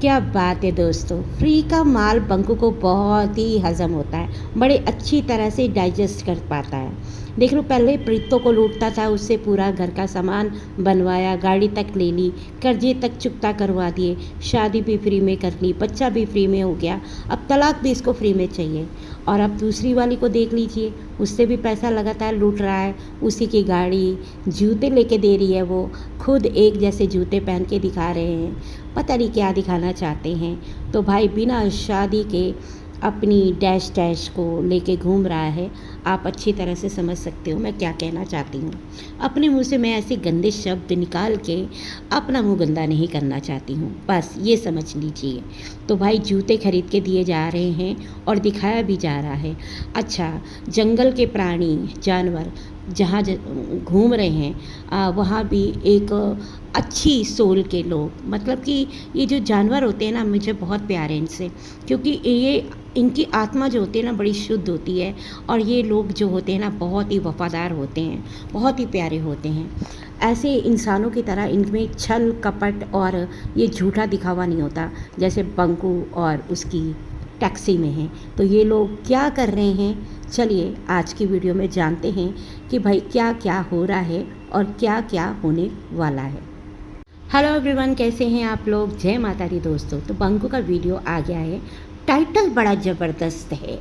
क्या बात है दोस्तों। फ्री का माल बंकू को बहुत ही हज़म होता है, बड़े अच्छी तरह से डाइजेस्ट कर पाता है। देख लो, पहले प्रीतों को लूटता था, उससे पूरा घर का सामान बनवाया, गाड़ी तक ले ली, कर्जे तक चुकता करवा दिए, शादी भी फ्री में कर ली, बच्चा भी फ्री में हो गया, अब तलाक भी इसको फ्री में चाहिए। और अब दूसरी वाली को देख लीजिए, उससे भी पैसा लगातार लूट रहा है। उसी की गाड़ी, जूते लेके दे रही है, वो खुद एक जैसे जूते पहन के दिखा रहे हैं, पता नहीं क्या दिखाना चाहते हैं। तो भाई बिना शादी के अपनी डैश डैश को लेके घूम रहा है। आप अच्छी तरह से समझ सकते हो मैं क्या कहना चाहती हूँ। अपने मुंह से मैं ऐसे गंदे शब्द निकाल के अपना मुंह गंदा नहीं करना चाहती हूँ, बस ये समझ लीजिए। तो भाई जूते खरीद के दिए जा रहे हैं और दिखाया भी जा रहा है। अच्छा, जंगल के प्राणी जानवर जहाँ घूम रहे हैं, वहाँ भी एक अच्छी सोल के लोग, मतलब कि ये जो जानवर होते हैं ना, मुझे बहुत प्यार है इनसे, क्योंकि ये इनकी आत्मा जो होती है ना बड़ी शुद्ध होती है। और ये लोग जो होते हैं ना बहुत ही वफादार होते हैं, बहुत ही प्यारे होते हैं। ऐसे इंसानों की तरह इनमें छल कपट और ये झूठा दिखावा नहीं होता, जैसे बंकू और उसकी टैक्सी में है। तो ये लोग क्या कर रहे हैं, चलिए आज की वीडियो में जानते हैं कि भाई क्या क्या हो रहा है और क्या क्या होने वाला है। हेलो एवरीवन, कैसे हैं आप लोग। जय माता दी दोस्तों। तो बंकू का वीडियो आ गया है। टाइटल बड़ा ज़बरदस्त है,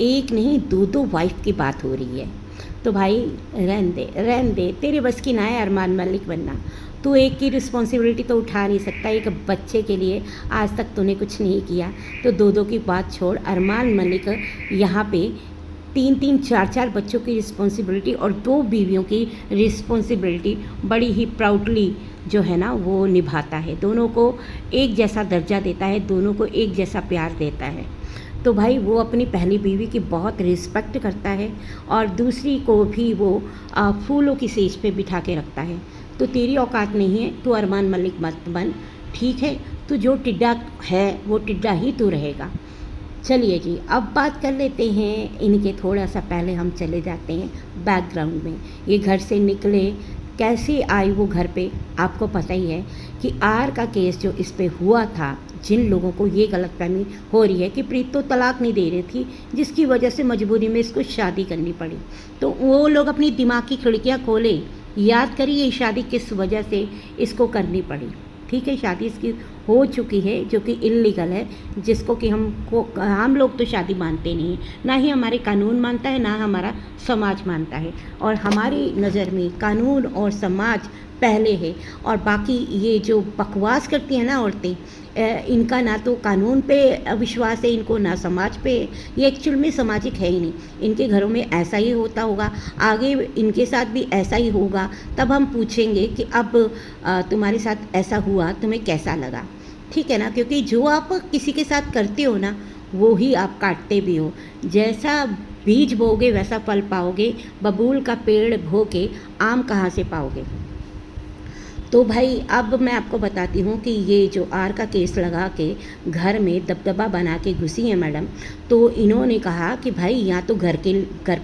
एक नहीं दो दो वाइफ की बात हो रही है। तो भाई रहन दे, तेरे बस की ना है अरमान मलिक बनना। तू एक की रिस्पॉन्सिबिलिटी तो उठा नहीं सकता, एक बच्चे के लिए आज तक तूने कुछ नहीं किया। तो दो दो की बात छोड़, अरमान मलिक यहाँ पे तीन तीन चार चार बच्चों की रिस्पॉन्सिबिलिटी और दो बीवियों की रिस्पॉन्सिबिलिटी बड़ी ही प्राउडली जो है ना वो निभाता है। दोनों को एक जैसा दर्जा देता है, दोनों को एक जैसा प्यार देता है। तो भाई वो अपनी पहली बीवी की बहुत रिस्पेक्ट करता है और दूसरी को भी वो फूलों की सेज पे बिठा के रखता है। तो तेरी औकात नहीं है, तू अरमान मलिक मत बन, ठीक है। तू जो टिड्डा है वो टिड्डा ही तू रहेगा। चलिए जी, अब बात कर लेते हैं इनके। थोड़ा सा पहले हम चले जाते हैं बैकग्राउंड में। ये घर से निकले, कैसे आई वो घर पे, आपको पता ही है कि आर का केस जो इस पे हुआ था। जिन लोगों को ये गलतफहमी हो रही है कि प्रीत तो तलाक नहीं दे रही थी, जिसकी वजह से मजबूरी में इसको शादी करनी पड़ी, तो वो लोग अपनी दिमाग की खिड़कियाँ खोलें, याद करिए शादी किस वजह से इसको करनी पड़ी। ठीक है, शादी इसकी हो चुकी है जो कि इल्लीगल है, जिसको कि हम लोग तो शादी मानते नहीं हैं, ना ही हमारे कानून मानता है, ना हमारा समाज मानता है। और हमारी नज़र में कानून और समाज पहले है, और बाकी ये जो बकवास करती हैं ना औरतें, इनका ना तो कानून पे विश्वास है इनको, ना समाज पे। ये एक्चुअल में सामाजिक है ही नहीं। इनके घरों में ऐसा ही होता होगा, आगे इनके साथ भी ऐसा ही होगा। तब हम पूछेंगे कि अब तुम्हारे साथ ऐसा हुआ, तुम्हें कैसा लगा, ठीक है ना। क्योंकि जो आप किसी के साथ करते हो ना, वो ही आप काटते भी हो। जैसा बीज बोओगे वैसा फल पाओगे। बबूल का पेड़ बो के आम कहाँ से पाओगे। तो भाई अब मैं आपको बताती हूँ कि ये जो आर का केस लगा के घर में दबदबा बना के घुसी है मैडम, तो इन्होंने कहा कि भाई या तो घर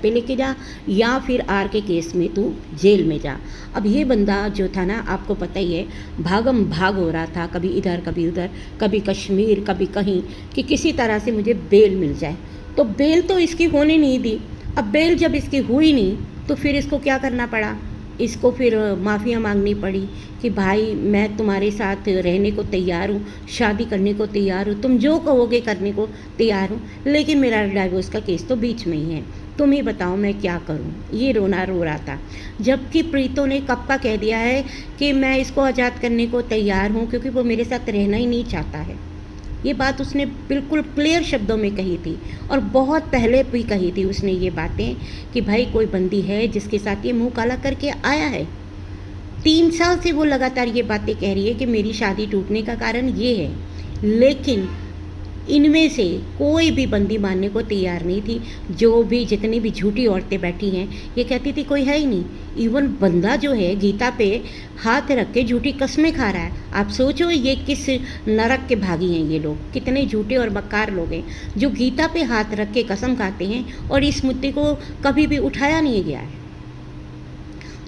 पे लेके जा, या फिर आर के केस में तू जेल में जा। अब ये बंदा जो था ना, आपको पता ही है, भागम भाग हो रहा था, कभी इधर कभी उधर, कभी कश्मीर कभी कहीं, कि किसी तरह से मुझे बेल मिल जाए। तो बेल तो इसकी होने नहीं दी। अब बेल जब इसकी हुई नहीं तो फिर इसको क्या करना पड़ा, इसको फिर माफ़िया मांगनी पड़ी कि भाई मैं तुम्हारे साथ रहने को तैयार हूँ, शादी करने को तैयार हूँ, तुम जो कहोगे करने को तैयार हूँ, लेकिन मेरा डाइवोर्स का केस तो बीच में ही है, तुम ही बताओ मैं क्या करूँ। ये रोना रो रहा था। जबकि प्रीतों ने कब का कह दिया है कि मैं इसको आज़ाद करने को तैयार हूँ, क्योंकि वो मेरे साथ रहना ही नहीं चाहता है। ये बात उसने बिल्कुल क्लियर शब्दों में कही थी, और बहुत पहले भी कही थी उसने ये बातें कि भाई कोई बंदी है जिसके साथ ये मुंह काला करके आया है। 3 साल से वो लगातार ये बातें कह रही है कि मेरी शादी टूटने का कारण ये है, लेकिन इनमें से कोई भी बंदी मानने को तैयार नहीं थी। जो भी जितनी भी झूठी औरतें बैठी हैं, ये कहती थी कोई है ही नहीं। इवन बंदा जो है गीता पे हाथ रख के झूठी कस्में खा रहा है। आप सोचो ये किस नरक के भागी हैं ये लोग, कितने झूठे और बक्कार लोग हैं जो गीता पे हाथ रख के कसम खाते हैं, और इस मुद्दे को कभी भी उठाया नहीं गया है।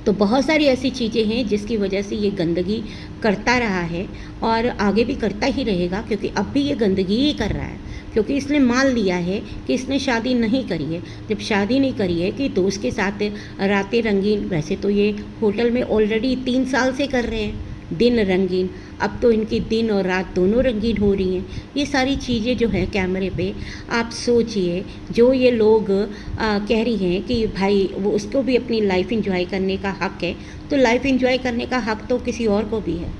तो बहुत सारी ऐसी चीज़ें हैं जिसकी वजह से ये गंदगी करता रहा है और आगे भी करता ही रहेगा, क्योंकि अब भी ये गंदगी ही कर रहा है, क्योंकि इसने मान लिया है कि इसने शादी नहीं करी है। जब शादी नहीं करी है कि दोस्त के साथ रातें रंगीन, वैसे तो ये होटल में ऑलरेडी 3 साल से कर रहे हैं दिन रंगीन, अब तो इनकी दिन और रात दोनों रंगीन हो रही हैं। ये सारी चीज़ें जो हैं कैमरे पे, आप सोचिए, जो ये लोग कह रही हैं कि भाई वो उसको भी अपनी लाइफ एंजॉय करने का हक़ है, तो लाइफ एंजॉय करने का हक़ तो किसी और को भी है।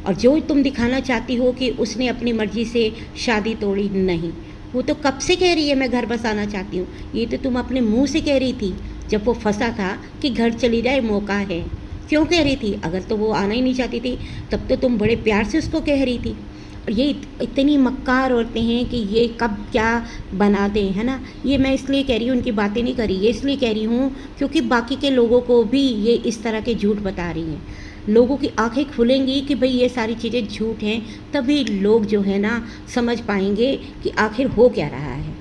और जो तुम दिखाना चाहती हो कि उसने अपनी मर्ज़ी से शादी तोड़ी, नहीं, वो तो कब से कह रही है मैं घर बसाना चाहती हूँ। ये तो तुम अपने मुँह से कह रही थी जब वो फंसा था कि घर चली जाए, मौका है। क्यों कह रही थी? अगर तो वो आना ही नहीं चाहती थी तब तो तुम बड़े प्यार से उसको कह रही थी। और ये इतनी मक्कार औरतें हैं कि ये कब क्या बना दें, है ना। ये मैं इसलिए कह रही हूँ, उनकी बातें नहीं करी, ये इसलिए कह रही हूँ क्योंकि बाकी के लोगों को भी ये इस तरह के झूठ बता रही हैं। लोगों की आंखें खुलेंगी कि भाई ये सारी चीज़ें झूठ हैं, तभी लोग जो है ना समझ पाएंगे कि आखिर हो क्या रहा है।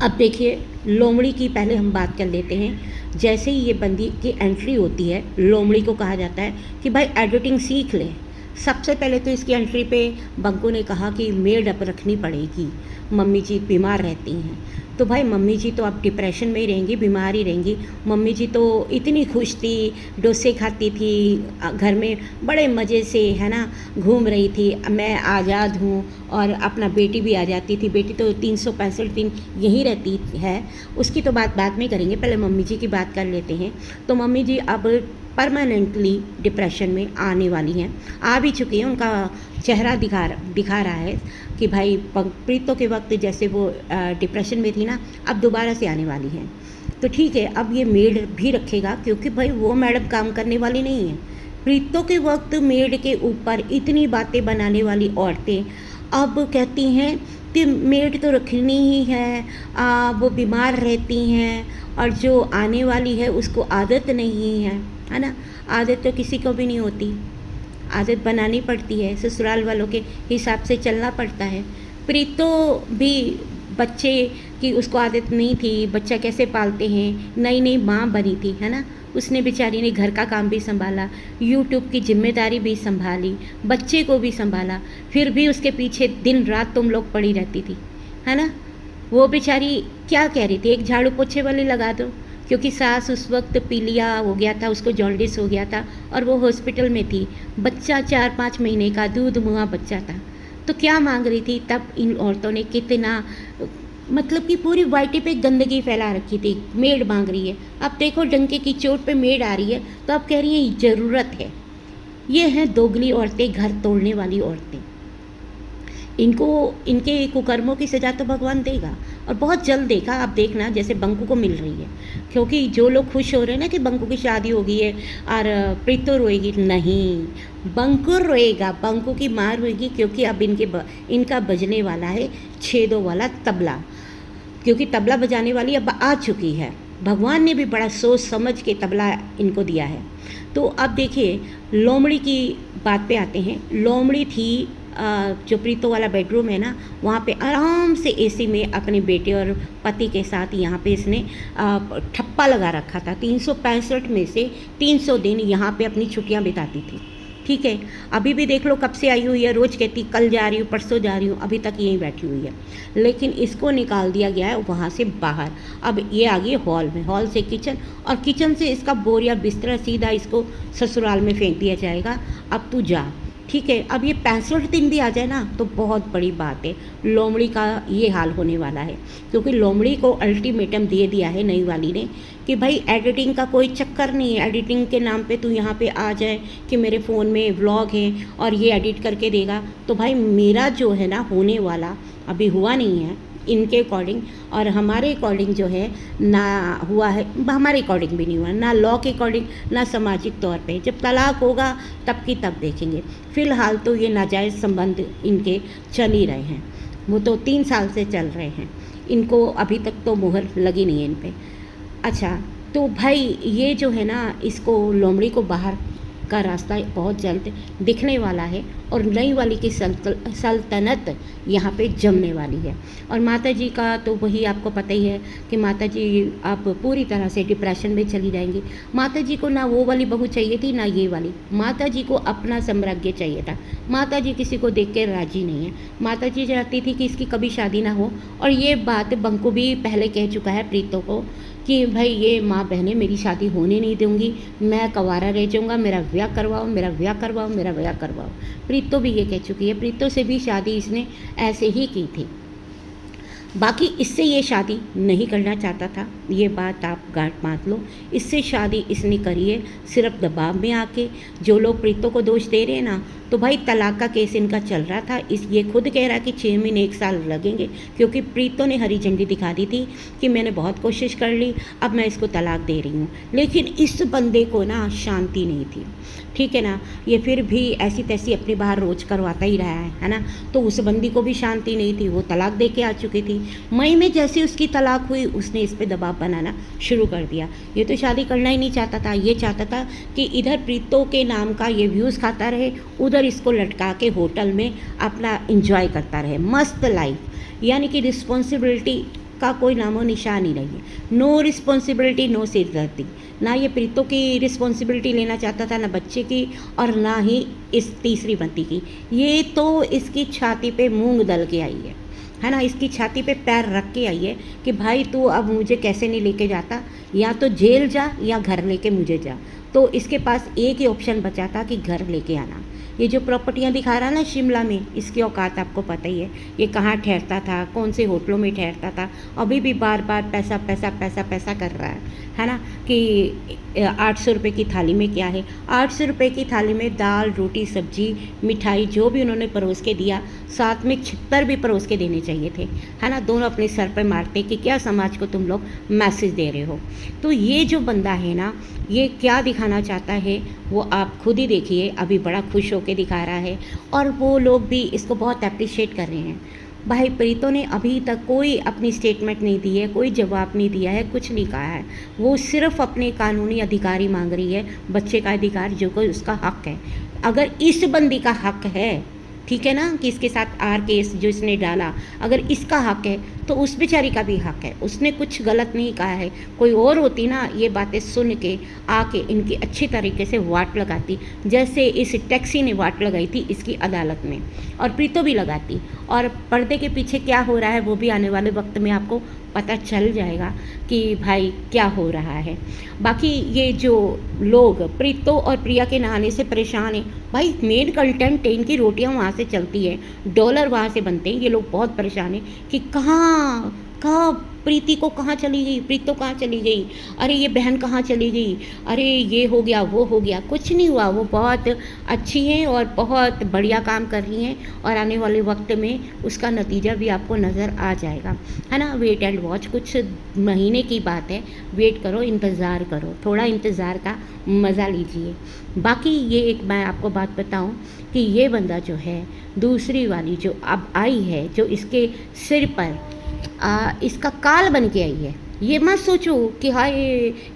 अब देखिए, लोमड़ी की पहले हम बात कर लेते हैं। जैसे ही ये बंदी की एंट्री होती है, लोमड़ी को कहा जाता है कि भाई एडिटिंग सीख ले। सबसे पहले तो इसकी एंट्री पे बंकू ने कहा कि मेड अब रखनी पड़ेगी, मम्मी जी बीमार रहती हैं। तो भाई मम्मी जी तो अब डिप्रेशन में ही रहेंगी, बीमार ही रहेंगी। मम्मी जी तो इतनी खुश थी, डोसे खाती थी, घर में बड़े मज़े से, है ना, घूम रही थी, मैं आज़ाद हूँ, और अपना बेटी भी आ जाती थी। बेटी तो 365 दिन यहीं रहती है, उसकी तो बात बाद में करेंगे, पहले मम्मी जी की बात कर लेते हैं। तो मम्मी जी अब परमानेंटली डिप्रेशन में आने वाली हैं, आ भी चुकी हैं। उनका चेहरा दिखा रहा है कि भाई प्रीतो के वक्त जैसे वो डिप्रेशन में थी ना, अब दोबारा से आने वाली हैं। तो ठीक है, अब ये मेड भी रखेगा, क्योंकि भाई वो मैडम काम करने वाली नहीं है। प्रीतो के वक्त मेड के ऊपर इतनी बातें बनाने वाली औरतें अब कहती हैं कि मेड तो रखनी ही है, वो बीमार रहती हैं, और जो आने वाली है उसको आदत नहीं है ना। आदत तो किसी को भी नहीं होती, आदत बनानी पड़ती है, ससुराल वालों के हिसाब से चलना पड़ता है। प्रीतो भी बच्चे की उसको आदत नहीं थी, बच्चा कैसे पालते हैं, नई नई माँ बनी थी, है ना। उसने बेचारी ने घर का काम भी संभाला, यूट्यूब की जिम्मेदारी भी संभाली, बच्चे को भी संभाला, फिर भी उसके पीछे दिन रात तुम लोग पड़ी रहती थी, है ना। वो बेचारी क्या कह रही थी, एक झाड़ू पोछे वाली लगा दो, क्योंकि सास उस वक्त पीलिया हो गया था, उसको जॉन्डिस हो गया था और वो हॉस्पिटल में थी। बच्चा 4-5 महीने का दूध मुहा बच्चा था, तो क्या मांग रही थी। तब इन औरतों ने कितना, मतलब कि पूरी वाइटी पे गंदगी फैला रखी थी, मेड मांग रही है। अब देखो डंके की चोट पे मेड आ रही है, तो अब कह रही है ज़रूरत है। ये हैं दोगली औरतें, घर तोड़ने वाली औरतें। इनको, इनके कुकर्मों की सज़ा तो भगवान देगा, और बहुत जल्द देगा। आप देखना, जैसे बंकू को मिल रही है, क्योंकि जो लोग खुश हो रहे हैं ना कि बंकू की शादी हो गई है और प्रीतो रोएगी, नहीं, बंकू रोएगा, बंकू की माँ रोएगी, क्योंकि अब इनका बजने वाला है छेदों वाला तबला, क्योंकि तबला बजाने वाली अब आ चुकी है। भगवान ने भी बड़ा सोच समझ के तबला इनको दिया है। तो अब देखिए, लोमड़ी की बात पे आते हैं। लोमड़ी थी जो प्रीतो वाला बेडरूम है ना, वहाँ पे आराम से एसी में अपने बेटे और पति के साथ यहाँ पे इसने ठप्पा लगा रखा था। 365 में से 300 दिन यहाँ पे अपनी छुट्टियाँ बिताती थी, ठीक है। अभी भी देख लो कब से आई हुई है, रोज़ कहती कल जा रही हूँ, परसों जा रही हूँ, अभी तक यहीं बैठी हुई है। लेकिन इसको निकाल दिया गया है वहाँ से बाहर। अब ये आ गई हॉल में, हॉल से किचन, और किचन से इसका बोरिया बिस्तरा सीधा इसको ससुराल में फेंक दिया जाएगा। अब तू जा, ठीक है। अब ये 65 दिन भी आ जाए ना तो बहुत बड़ी बात है। लोमड़ी का ये हाल होने वाला है, क्योंकि लोमड़ी को अल्टीमेटम दे दिया है नई वाली ने कि भाई एडिटिंग का कोई चक्कर नहीं है, एडिटिंग के नाम पे तू यहाँ पे आ जाए कि मेरे फ़ोन में व्लॉग है और ये एडिट करके देगा। तो भाई मेरा जो है ना होने वाला अभी हुआ नहीं है इनके अकॉर्डिंग, और हमारे अकॉर्डिंग जो है ना हुआ है, हमारे अकॉर्डिंग भी नहीं हुआ, ना लॉ के अकॉर्डिंग ना सामाजिक तौर पे। जब तलाक होगा तब की तब देखेंगे। फ़िलहाल तो ये नाजायज़ संबंध इनके चल ही रहे हैं, वो तो 3 साल से चल रहे हैं, इनको अभी तक तो मुहर लगी नहीं है इन पर। अच्छा, तो भाई ये जो है ना, इसको लोमड़ी को बाहर का रास्ता बहुत जल्द दिखने वाला है, और नई वाली की सल्तनत यहाँ पे जमने वाली है। और माता जी का तो वही आपको पता ही है कि माता जी आप पूरी तरह से डिप्रेशन में चली जाएंगी। माता जी को ना वो वाली बहू चाहिए थी ना ये वाली, माता जी को अपना साम्राज्य चाहिए था। माता जी किसी को देख के राजी नहीं है। माता जी चाहती थी कि इसकी कभी शादी ना हो। और ये बात बंकू भी पहले कह चुका है प्रीतो को कि भाई ये माँ बहनें मेरी शादी होने नहीं दूंगी, मैं कंवारा रह जाऊँगा, मेरा ब्याह करवाओ, मेरा ब्याह करवाओ, मेरा ब्याह करवाओ। प्रीतो भी ये कह चुकी है। प्रीतो से भी शादी इसने ऐसे ही की थी। बाकी इससे ये शादी नहीं करना चाहता था, ये बात आप गांठ बांध लो। इससे शादी इसने करी है सिर्फ दबाव में आके। जो लोग प्रीतो को दोष दे रहे हैं ना, तो भाई तलाक का केस इनका चल रहा था। ये खुद कह रहा है कि 6 महीने 1 साल लगेंगे, क्योंकि प्रीतो ने हरी झंडी दिखा दी थी कि मैंने बहुत कोशिश कर ली, अब मैं इसको तलाक दे रही हूँ। लेकिन इस बंदे को ना शांति नहीं थी, ठीक है ना। ये फिर भी ऐसी तैसी अपनी बाहर रोज करवाता ही रहा है ना। तो उस बंदी को भी शांति नहीं थी, वो तलाक दे के आ चुकी थी। मई में जैसे उसकी तलाक हुई, उसने इस पे दबाव बनाना शुरू कर दिया। ये तो शादी करना ही नहीं चाहता था, ये चाहता था कि इधर प्रीतो के नाम का ये व्यूज़ खाता रहे, उधर इसको लटका के होटल में अपना इंजॉय करता रहे मस्त लाइफ। यानी कि रिस्पॉन्सिबिलिटी का कोई नामो निशान ही नहीं है। नो रिस्पॉन्सिबिलिटी नो सिरदर्दी। ना ये प्रीतो की रिस्पॉन्सिबिलिटी लेना चाहता था, ना बच्चे की, और ना ही इस तीसरी बंदी की। ये तो इसकी छाती पे मूंग दल के आई है ना। इसकी छाती पे पैर रख के आई है कि भाई तू अब मुझे कैसे नहीं लेके जाता, या तो जेल जा या घर लेके मुझे जा। तो इसके पास एक ही ऑप्शन बचा था कि घर लेके आना। ये जो प्रॉपर्टियां दिखा रहा ना शिमला में, इसकी औकात आपको पता ही है। ये कहाँ ठहरता था, कौन से होटलों में ठहरता था, अभी भी बार बार पैसा पैसा पैसा पैसा कर रहा है ना। कि 800 रुपये की थाली में क्या है, 800 रुपये की थाली में दाल रोटी सब्जी मिठाई जो भी उन्होंने परोस के दिया, साथ में छितर भी परोस के देने चाहिए थे, है ना। दोनों अपने सर पर मारते कि क्या समाज को तुम लोग मैसेज दे रहे हो। तो ये जो बंदा है ना, ये क्या दिखाना चाहता है वो आप खुद ही देखिए। अभी बड़ा खुश होकर दिखा रहा है और वो लोग भी इसको बहुत अप्रिशिएट कर रहे हैं। भाई प्रीतो ने अभी तक कोई अपनी स्टेटमेंट नहीं दी है, कोई जवाब नहीं दिया है, कुछ नहीं कहा है। वो सिर्फ अपने कानूनी अधिकार ही मांग रही है, बच्चे का अधिकार जो कोई उसका हक है। अगर इस बंदी का हक है, ठीक है ना, कि इसके साथ आर केस जो इसने डाला, अगर इसका हक है तो उस बेचारी का भी हक है। उसने कुछ गलत नहीं कहा है। कोई और होती ना, ये बातें सुन के आके इनकी अच्छी तरीके से वाट लगाती, जैसे इस टैक्सी ने वाट लगाई थी इसकी अदालत में, और प्रीतो भी लगाती। और पर्दे के पीछे क्या हो रहा है वो भी आने वाले वक्त में आपको पता चल जाएगा कि भाई क्या हो रहा है। बाकी ये जो लोग प्रीतो और प्रिया के नहाने से परेशान हैं, भाई मेन कंटेंट है, इनकी रोटियां वहाँ से चलती है, डॉलर वहाँ से बनते हैं। ये लोग बहुत परेशान हैं कि कहाँ प्रीति को कहाँ चली गई, प्रीतो कहाँ चली गई, अरे ये बहन कहाँ चली गई, अरे ये हो गया वो हो गया। कुछ नहीं हुआ, वो बहुत अच्छी हैं और बहुत बढ़िया काम कर रही हैं, और आने वाले वक्त में उसका नतीजा भी आपको नज़र आ जाएगा, है ना। वेट एंड वॉच, कुछ महीने की बात है, वेट करो, इंतज़ार करो, थोड़ा इंतज़ार का मज़ा लीजिए। बाकी ये एक मैं आपको बात बताऊं कि ये बंदा जो है, दूसरी वाली जो अब आई है, जो इसके सिर पर इसका काल बन के आई है, ये मत सोचो कि हाय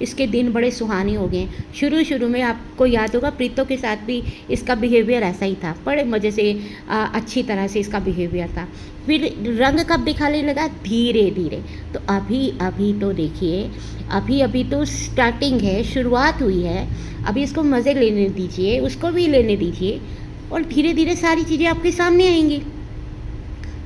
इसके दिन बड़े सुहाने हो गए। शुरू में आपको याद होगा प्रीतो के साथ भी इसका बिहेवियर ऐसा ही था, बड़े मज़े से अच्छी तरह से इसका बिहेवियर था। फिर रंग कब दिखाने लगा, धीरे धीरे। तो अभी तो देखिए, अभी तो स्टार्टिंग है, शुरुआत हुई है। अभी इसको मज़े लेने दीजिए, उसको भी लेने दीजिए, और धीरे धीरे सारी चीज़ें आपके सामने आएंगी,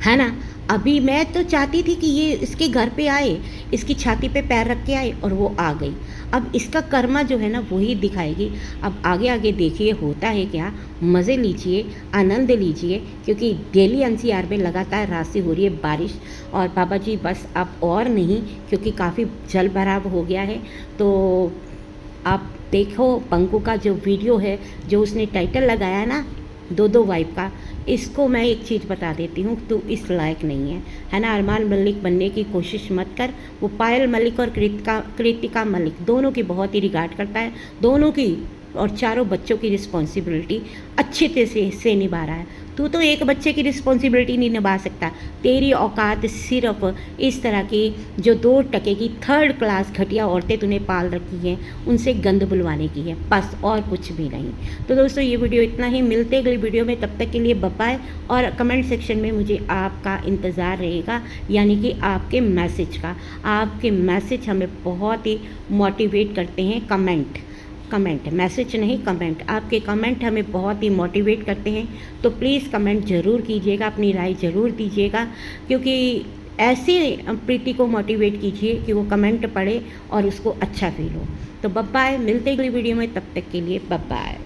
है ना। अभी मैं तो चाहती थी कि ये इसके घर पे आए, इसकी छाती पे पैर रख के आए, और वो आ गई। अब इसका कर्मा जो है ना वही दिखाएगी। अब आगे आगे देखिए होता है क्या, मज़े लीजिए, आनंद लीजिए, क्योंकि दिल्ली एनसीआर में लगातार रात से हो रही है बारिश। और बाबा जी बस अब और नहीं, क्योंकि काफ़ी जल भराव हो गया है। तो आप देखो बंकू का जो वीडियो है, जो उसने टाइटल लगाया ना, दो वाइफ का, इसको मैं एक चीज़ बता देती हूँ, तू इस लायक नहीं है ना। अरमान मलिक बनने की कोशिश मत कर। वो पायल मलिक और कृतिका मलिक दोनों की बहुत ही रिगार्ड करता है, दोनों की और चारों बच्चों की रिस्पॉन्सिबिलिटी अच्छे से निभा रहा है। तू तो एक बच्चे की रिस्पॉन्सिबिलिटी नहीं निभा सकता। तेरी औकात सिर्फ इस तरह की जो 2 टके की थर्ड क्लास घटिया औरतें तूने पाल रखी हैं, उनसे गंद बुलवाने की है, बस और कुछ भी नहीं। तो दोस्तों ये वीडियो इतना ही, मिलते अगली वीडियो में, तब तक के लिए बाय बाय। और कमेंट सेक्शन में मुझे आपका इंतज़ार रहेगा, यानी कि आपके मैसेज का। आपके मैसेज हमें बहुत ही मोटिवेट करते हैं। कमेंट मैसेज नहीं, कमेंट, आपके कमेंट हमें बहुत ही मोटिवेट करते हैं। तो प्लीज़ कमेंट ज़रूर कीजिएगा, अपनी राय ज़रूर दीजिएगा, क्योंकि ऐसे प्रीति को मोटिवेट कीजिए कि वो कमेंट पढ़े और उसको अच्छा फील हो। तो बाय बाय, मिलते अगली वीडियो में, तब तक के लिए बाय बाय।